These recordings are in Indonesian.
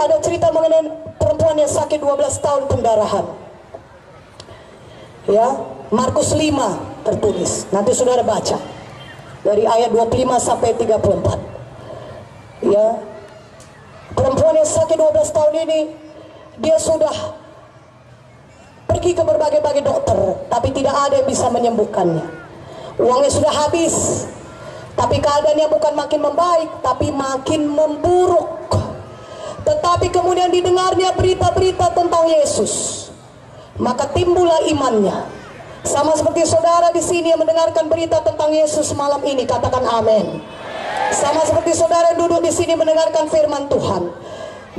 ada cerita mengenai perempuan yang sakit 12 tahun pendarahan. Ya, Markus 5 tertulis. Nanti saudara baca dari ayat 25 sampai 34. Ya, perempuan yang sakit 12 tahun ini, dia sudah pergi ke berbagai-bagai dokter, tapi tidak ada yang bisa menyembuhkannya. Uangnya sudah habis, tapi keadaannya bukan makin membaik, tapi makin memburuk. Tetapi kemudian didengarnya berita-berita tentang Yesus, maka timbullah imannya. Sama seperti saudara di sini yang mendengarkan berita tentang Yesus malam ini, katakan amin. Sama seperti saudara yang duduk di sini mendengarkan firman Tuhan,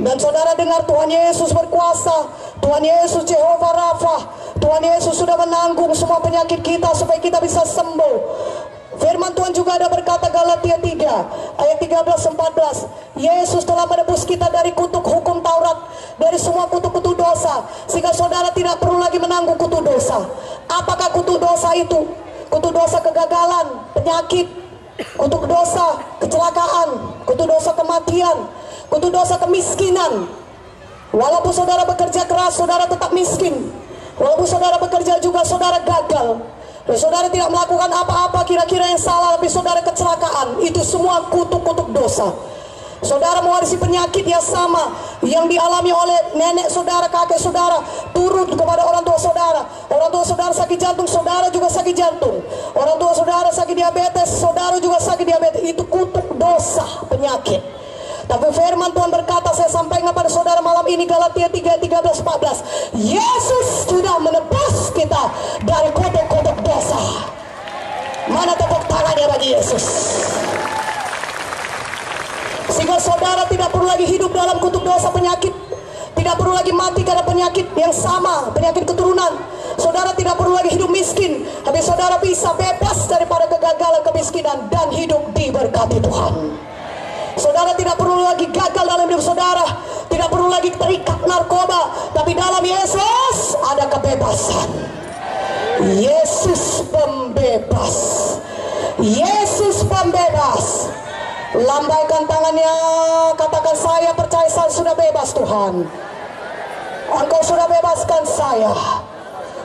dan saudara dengar Tuhan Yesus berkuasa, Tuhan Yesus Jehovah Rafa, Tuhan Yesus sudah menanggung semua penyakit kita supaya kita bisa sembuh. Firman Tuhan juga ada berkata, Galatia 3 ayat 13-14, Yesus telah menebus kita dari kutuk hukum Taurat, dari semua kutuk-kutuk dosa, sehingga saudara tidak perlu lagi menanggung kutuk dosa. Apakah kutuk dosa itu? Kutuk dosa kegagalan, penyakit, kutuk dosa kecelakaan, kutuk dosa kematian, kutuk dosa kemiskinan. Walaupun saudara bekerja keras, saudara tetap miskin. Walaupun saudara bekerja juga, saudara gagal. Dan saudara tidak melakukan apa-apa kira-kira yang salah, tapi saudara kecelakaan. Itu semua kutuk-kutuk dosa. Saudara mewarisi penyakit yang sama yang dialami oleh nenek saudara, kakek saudara, turun kepada orang tua saudara. Orang tua saudara sakit jantung, saudara juga sakit jantung. Orang tua saudara sakit diabetes, saudara juga sakit diabetes. Itu kutuk dosa, penyakit. Tapi firman Tuhan berkata, saya sampaikan kepada saudara malam ini, Galatia 3:13-14, Yesus sudah menebus kita dari kutuk-kutuk dosa. Mana tepuk tangannya bagi Yesus? Sehingga saudara tidak perlu lagi hidup dalam kutuk dosa penyakit, tidak perlu lagi mati karena penyakit yang sama, penyakit keturunan. Saudara tidak perlu lagi hidup miskin, tapi saudara bisa bebas daripada kegagalan, kemiskinan, dan hidup diberkati Tuhan. Saudara tidak perlu lagi gagal dalam hidup saudara, tidak perlu lagi terikat narkoba, tapi dalam Yesus ada kebebasan. Yesus pembebas, Yesus pembebas. Lambaikan tangannya, katakan, saya percaya saya sudah bebas Tuhan. Engkau sudah bebaskan saya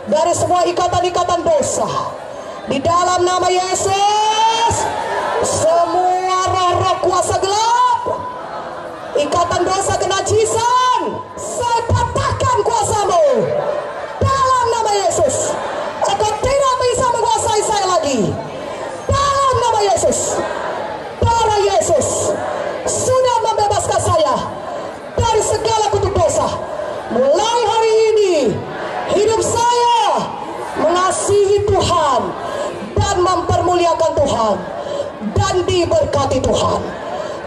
dari semua ikatan-ikatan dosa. Di dalam nama Yesus, semua roh-roh kuasa gelap, ikatan dosa kenajisan, saya patahkan kuasamu. Dalam nama Yesus, engkau tidak bisa menguasai saya lagi. Dalam nama Yesus, darah Yesus sudah membebaskan saya dari segala kutuk dosa. Mulai hari ini, hidup saya mengasihi Tuhan dan mempermuliakan Tuhan dan diberkati Tuhan.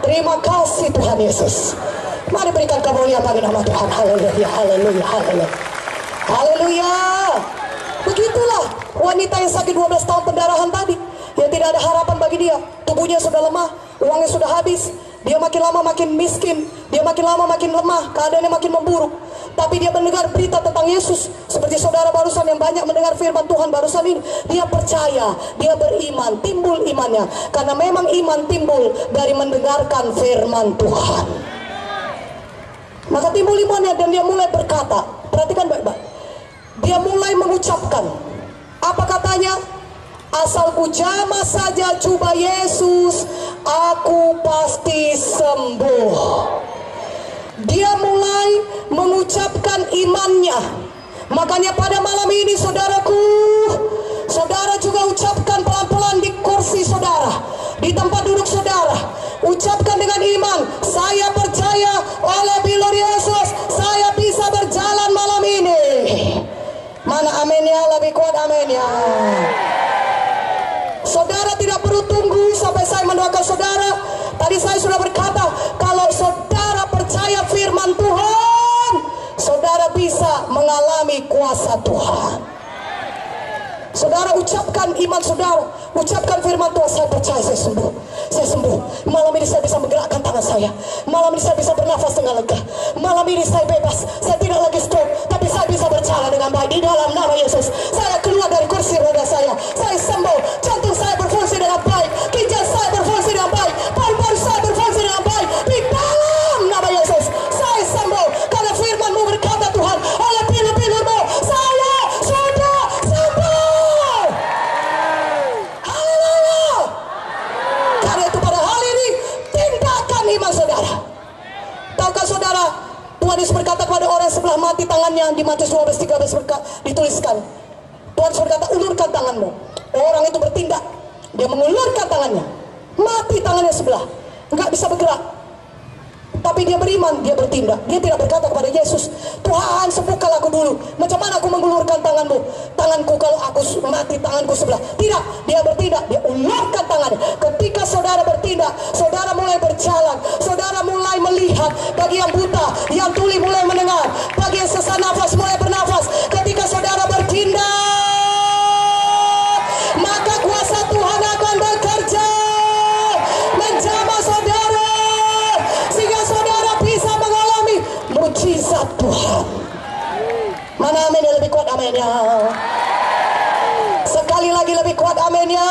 Terima kasih Tuhan Yesus. Mari berikan kemuliaan bagi nama Tuhan. Haleluya, haleluya, haleluya, haleluya. Begitulah wanita yang sakit 12 tahun pendarahan tadi, yang tidak ada harapan bagi dia. Tubuhnya sudah lemah, uangnya sudah habis, dia makin lama makin miskin, dia makin lama makin lemah, keadaannya makin memburuk. Tapi dia mendengar berita tentang Yesus, seperti saudara barusan yang banyak mendengar firman Tuhan barusan ini. Dia percaya, dia beriman, timbul imannya. Karena memang iman timbul dari mendengarkan firman Tuhan. Maka timbul imannya dan dia mulai berkata, perhatikan baik-baik, dia mulai mengucapkan, apa katanya? Asal ku jamah saja jubah Yesus, aku pasti sembuh. Dia mulai mengucapkan imannya. Makanya pada malam ini saudaraku, saudara juga ucapkan pelan-pelan di kursi saudara, di tempat duduk saudara. Ucapkan dengan iman, saya percaya oleh bilur Yesus, saya bisa berjalan malam ini. Mana amin ya, lebih kuat amin ya. Saudara tidak perlu tunggu sampai saya mendoakan saudara. Tadi saya sudah berkata, kalau saudara percaya firman Tuhan, saudara bisa mengalami kuasa Tuhan. Saudara ucapkan iman saudara, ucapkan firman Tuhan, saya percaya saya sembuh, saya sembuh. Malam ini saya bisa menggerakkan tangan saya, malam ini saya bisa bernafas dengan lega, malam ini saya bebas, saya tidak lagi stroke, tapi saya bisa berjalan dengan baik di dalam nama Yesus. Saya keluar dari kursi roda saya sembuh, jantung saya berfungsi dengan baik, ginjal saya berfungsi dengan baik, paru-paru saya berfungsi dengan baik, di dalam nama Yesus saya sembuh. sebelah mati tangannya. Di Matius 12:13 dituliskan, Tuhan berkata, ulurkan tanganmu. Orang itu bertindak, dia mengulurkan tangannya, mati tangannya sebelah, nggak bisa bergerak. Tapi dia beriman, dia bertindak. Dia tidak berkata kepada Yesus, Tuhan sembuhkan aku dulu. Macam mana aku mengulurkan tanganmu? Tanganku kalau aku mati, tanganku sebelah. Tidak, dia bertindak, dia ulurkan tangannya. Ketika saudara bertindak, saudara mulai berjalan, saudara mulai melihat. Bagi yang buta, yang tuli mulai mendengar, bagi yang sesak nafas mulai bernafas. Ketika saudara bertindak, maka kuasa Tuhan akan bekerja menjamah saudara, sehingga saudara bisa mengalami mujizat Tuhan. Mana amin yang lebih kuat aminnya? Sekali lagi lebih kuat aminnya.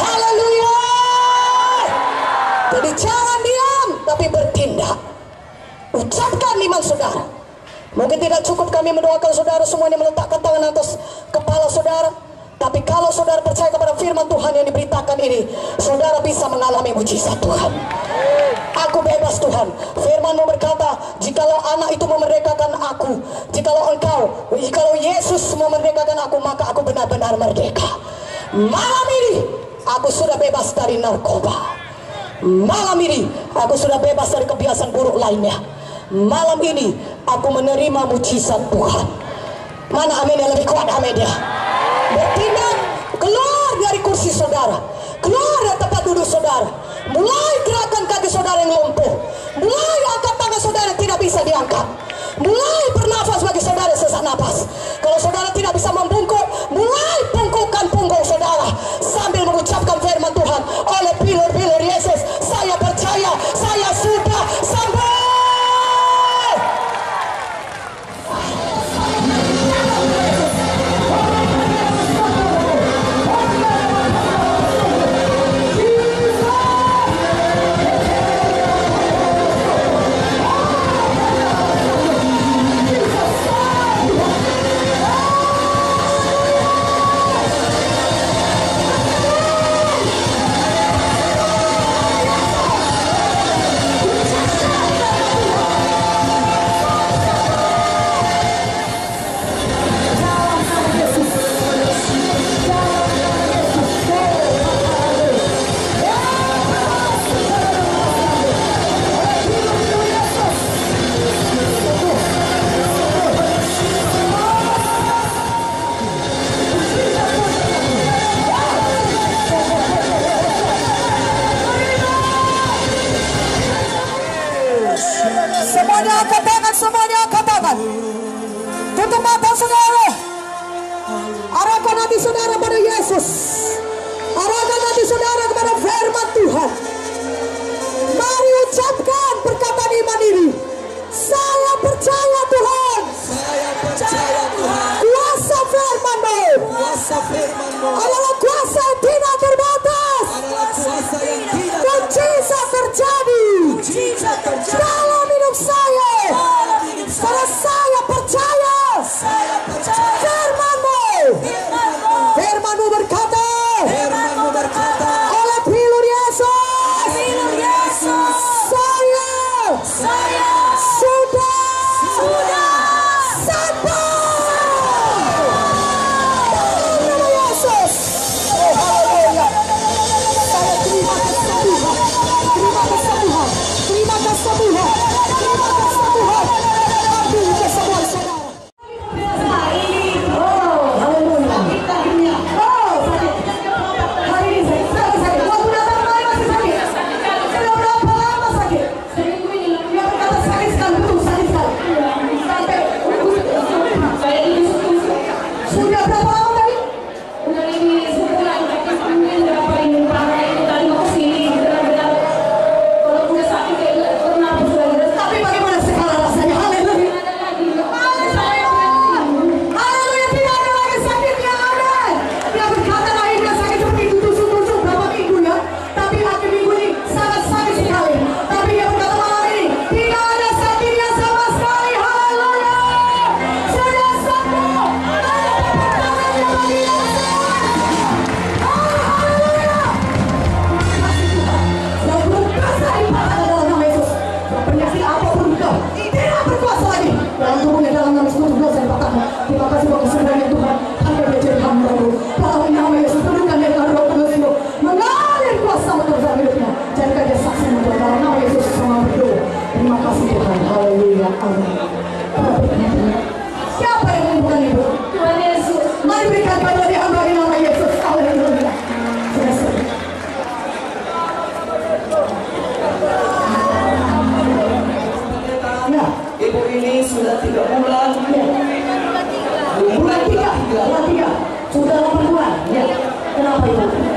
Haleluya. Jadi jangan diam, tapi bertindak. Ucapkan iman saudara. Mungkin tidak cukup kami mendoakan saudara semuanya meletakkan tangan atas kepala saudara, tapi kalau saudara percaya kepada firman Tuhan yang diberitakan ini, saudara bisa mengalami mujizat Tuhan. Aku bebas Tuhan. Firman-Mu berkata, jikalau anak itu memerdekakan aku, jikalau Yesus memerdekakan aku, maka aku benar-benar merdeka. Malam ini aku sudah bebas dari narkoba. Malam ini aku sudah bebas dari kebiasaan buruk lainnya. Malam ini aku menerima mujizat Tuhan. Mana amin yang lebih kuat amin ya? Bertindak, keluar dari kursi saudara, keluar dari tempat duduk saudara, mulai gerakan kaki saudara yang lumpuh, mulai angkat tangan saudara yang tidak bisa diangkat, mulai bernafas bagi saudara sesak nafas. Kalau saudara tidak bisa membungkuk, mulai bungkukkan punggung saudara sambil mengucapkan firman Tuhan. Oleh pilur-pilur Yesus, saya percaya, saya sudah sembuh. Semuanya angkat tangan. Tutup mata saudara. Arahkan hati saudara pada Yesus. Arahkan hati saudara kepada firman Tuhan. Mari ucapkan perkataan iman ini. Saya percaya Tuhan. Saya percaya Tuhan. Kuasa firman-Mu. Kuasa firman-Mu adalah kuasa yang tidak terbatas. adalah kuasa yang tidak Mujizat terjadi. mujizat terjadi Dalam hidup saya. dalam hidup Karena saya percaya. Saya percaya Firman-Mu. firman-Mu. Firman-Mu berkata, Firman-Mu berkata, oleh pilur Yesus, pilur Yesus, saya saya Siapa yang menyembuhkan ibu? Tuhan Yesus. Mari berikan pada di hamba di nama Yesus. Haleluya. Ya, Ibu ini sudah 3 bulan. bulan 3. Sudah 8 bulan. Ya. Kenapa ibu?